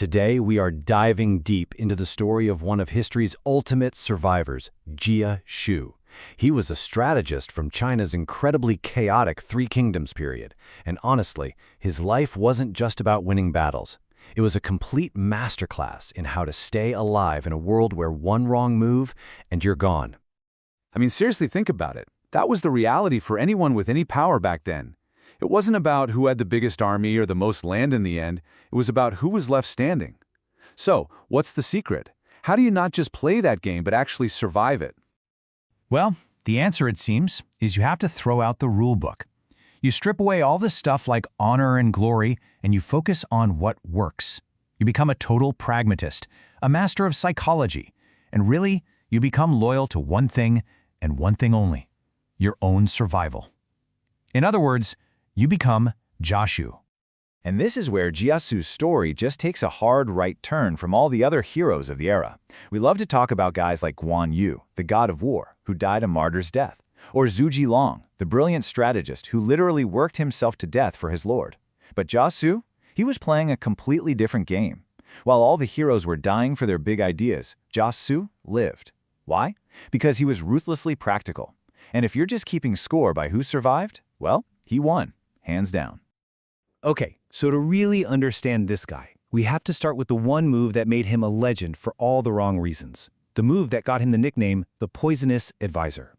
Today, we are diving deep into the story of one of history's ultimate survivors, Jia Xu. He was a strategist from China's incredibly chaotic Three Kingdoms period, and honestly, his life wasn't just about winning battles. It was a complete masterclass in how to stay alive in a world where one wrong move and you're gone. I mean, seriously, think about it. That was the reality for anyone with any power back then. It wasn't about who had the biggest army or the most land in the end. It was about who was left standing. So, what's the secret? How do you not just play that game, but actually survive it? Well, the answer, it seems, is you have to throw out the rule book. You strip away all this stuff like honor and glory, and you focus on what works. You become a total pragmatist, a master of psychology, and really, you become loyal to one thing and one thing only: your own survival. In other words, you become Jia Xu. And this is where Jia Xu's story just takes a hard right turn from all the other heroes of the era. We love to talk about guys like Guan Yu, the god of war, who died a martyr's death, or Zhu Jilong, the brilliant strategist who literally worked himself to death for his lord. But Jia Xu, he was playing a completely different game. While all the heroes were dying for their big ideas, Jia Xu lived. Why? Because he was ruthlessly practical. And if you're just keeping score by who survived, well, he won, hands down. Okay, so to really understand this guy, we have to start with the one move that made him a legend for all the wrong reasons. The move that got him the nickname, the Poisonous Advisor.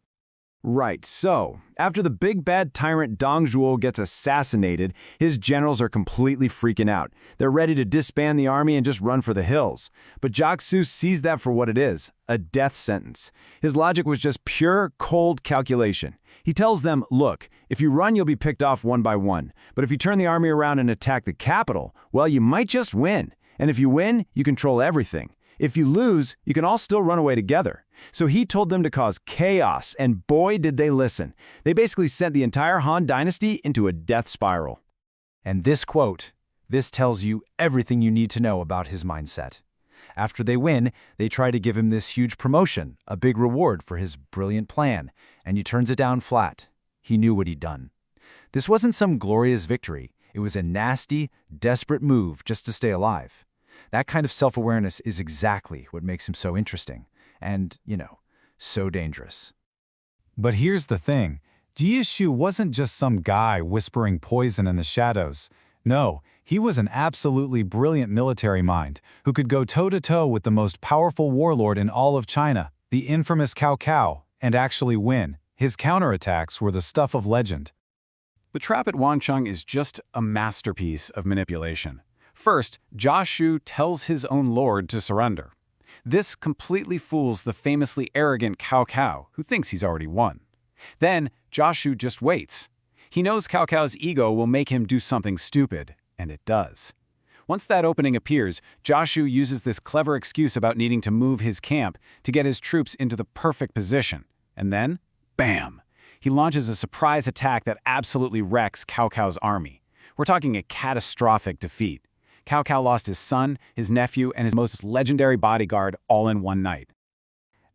Right, so, after the big bad tyrant Dong Zhuo gets assassinated, his generals are completely freaking out. They're ready to disband the army and just run for the hills. But Jia Xu sees that for what it is, a death sentence. His logic was just pure, cold calculation. He tells them, look, if you run, you'll be picked off one by one. But if you turn the army around and attack the capital, well, you might just win. And if you win, you control everything. If you lose, you can all still run away together. So he told them to cause chaos, and boy did they listen. They basically sent the entire Han Dynasty into a death spiral. And this quote, this tells you everything you need to know about his mindset. After they win, they try to give him this huge promotion, a big reward for his brilliant plan, and he turns it down flat. He knew what he'd done. This wasn't some glorious victory. It was a nasty, desperate move just to stay alive. That kind of self-awareness is exactly what makes him so interesting and, so dangerous. But here's the thing. Jia Xu wasn't just some guy whispering poison in the shadows. No, he was an absolutely brilliant military mind who could go toe-to-toe with the most powerful warlord in all of China, the infamous Cao Cao, and actually win. His counterattacks were the stuff of legend. The trap at Wancheng is just a masterpiece of manipulation. First, Jia Xu tells his own lord to surrender. This completely fools the famously arrogant Cao Cao, who thinks he's already won. Then, Jia Xu just waits. He knows Cao Cao's ego will make him do something stupid, and it does. Once that opening appears, Jia Xu uses this clever excuse about needing to move his camp to get his troops into the perfect position. And then, bam! He launches a surprise attack that absolutely wrecks Cao Cao's army. We're talking a catastrophic defeat. Cao Cao lost his son, his nephew, and his most legendary bodyguard all in one night.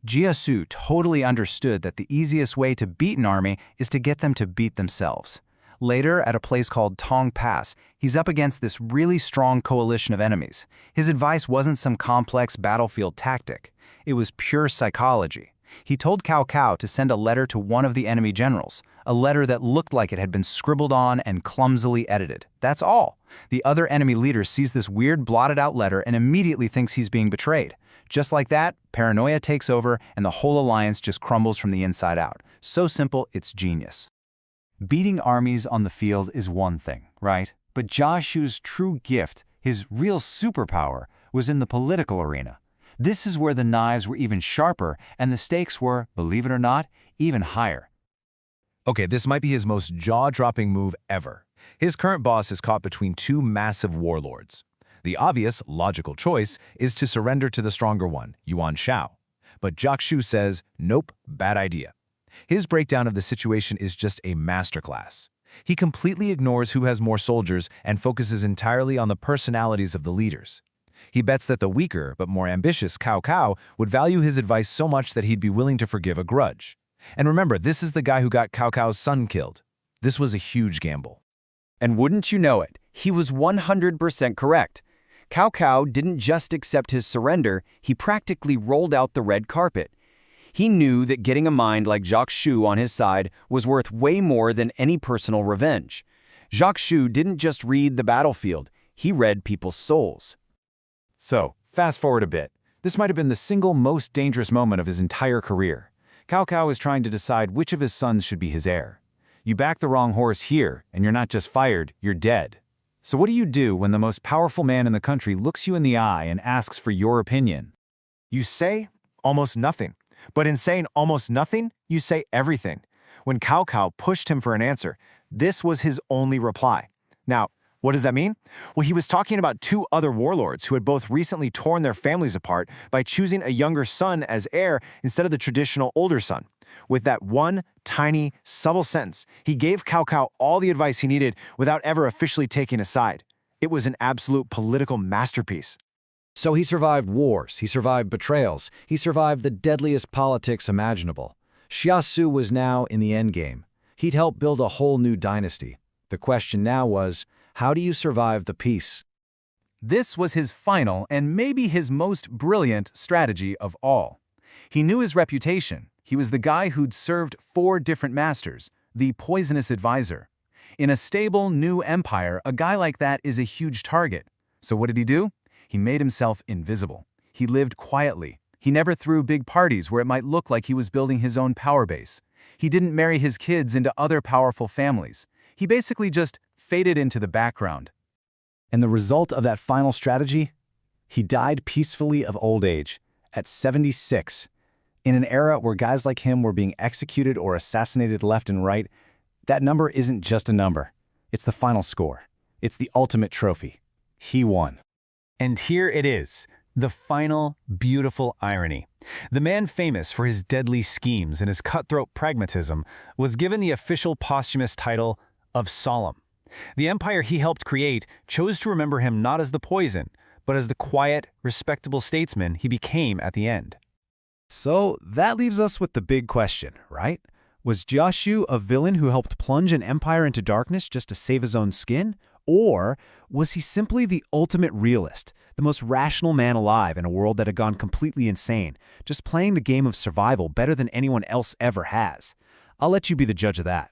Jia Xu totally understood that the easiest way to beat an army is to get them to beat themselves. Later, at a place called Tong Pass, he's up against this really strong coalition of enemies. His advice wasn't some complex battlefield tactic. It was pure psychology. He told Cao Cao to send a letter to one of the enemy generals, a letter that looked like it had been scribbled on and clumsily edited. That's all. The other enemy leader sees this weird blotted-out letter and immediately thinks he's being betrayed. Just like that, paranoia takes over and the whole alliance just crumbles from the inside out. So simple, it's genius. Beating armies on the field is one thing, right? But Jia Xu's true gift, his real superpower, was in the political arena. This is where the knives were even sharper and the stakes were, believe it or not, even higher. Okay, this might be his most jaw-dropping move ever. His current boss is caught between two massive warlords. The obvious, logical choice is to surrender to the stronger one, Yuan Shao. But Jia Xu says, nope, bad idea. His breakdown of the situation is just a masterclass. He completely ignores who has more soldiers and focuses entirely on the personalities of the leaders. He bets that the weaker but more ambitious Cao Cao would value his advice so much that he'd be willing to forgive a grudge. And remember, this is the guy who got Cao Cao's son killed. This was a huge gamble. And wouldn't you know it, he was 100% correct. Cao Cao didn't just accept his surrender, he practically rolled out the red carpet. He knew that getting a mind like Jia Xu on his side was worth way more than any personal revenge. Jia Xu didn't just read the battlefield, he read people's souls. So, fast forward a bit. This might have been the single most dangerous moment of his entire career. Cao Cao is trying to decide which of his sons should be his heir. You back the wrong horse here, and you're not just fired, you're dead. So what do you do when the most powerful man in the country looks you in the eye and asks for your opinion? You say almost nothing. But in saying almost nothing, you say everything. When Cao Cao pushed him for an answer, this was his only reply. Now, what does that mean? Well, he was talking about two other warlords who had both recently torn their families apart by choosing a younger son as heir instead of the traditional older son. With that one tiny, subtle sentence, he gave Cao Cao all the advice he needed without ever officially taking a side. It was an absolute political masterpiece. So he survived wars, he survived betrayals, he survived the deadliest politics imaginable. Jia Xu was now in the endgame. He'd helped build a whole new dynasty. The question now was, how do you survive the peace? This was his final and maybe his most brilliant strategy of all. He knew his reputation. He was the guy who'd served 4 different masters, the poisonous advisor. In a stable, new empire, a guy like that is a huge target. So what did he do? He made himself invisible. He lived quietly. He never threw big parties where it might look like he was building his own power base. He didn't marry his kids into other powerful families. He basically just faded into the background. And the result of that final strategy? He died peacefully of old age, at 76. In an era where guys like him were being executed or assassinated left and right, that number isn't just a number. It's the final score. It's the ultimate trophy. He won. And here it is, the final, beautiful irony. The man famous for his deadly schemes and his cutthroat pragmatism was given the official posthumous title of Solemn. The empire he helped create chose to remember him not as the poison, but as the quiet, respectable statesman he became at the end. So that leaves us with the big question, right? Was Jia Xu a villain who helped plunge an empire into darkness just to save his own skin? Or was he simply the ultimate realist, the most rational man alive in a world that had gone completely insane, just playing the game of survival better than anyone else ever has? I'll let you be the judge of that.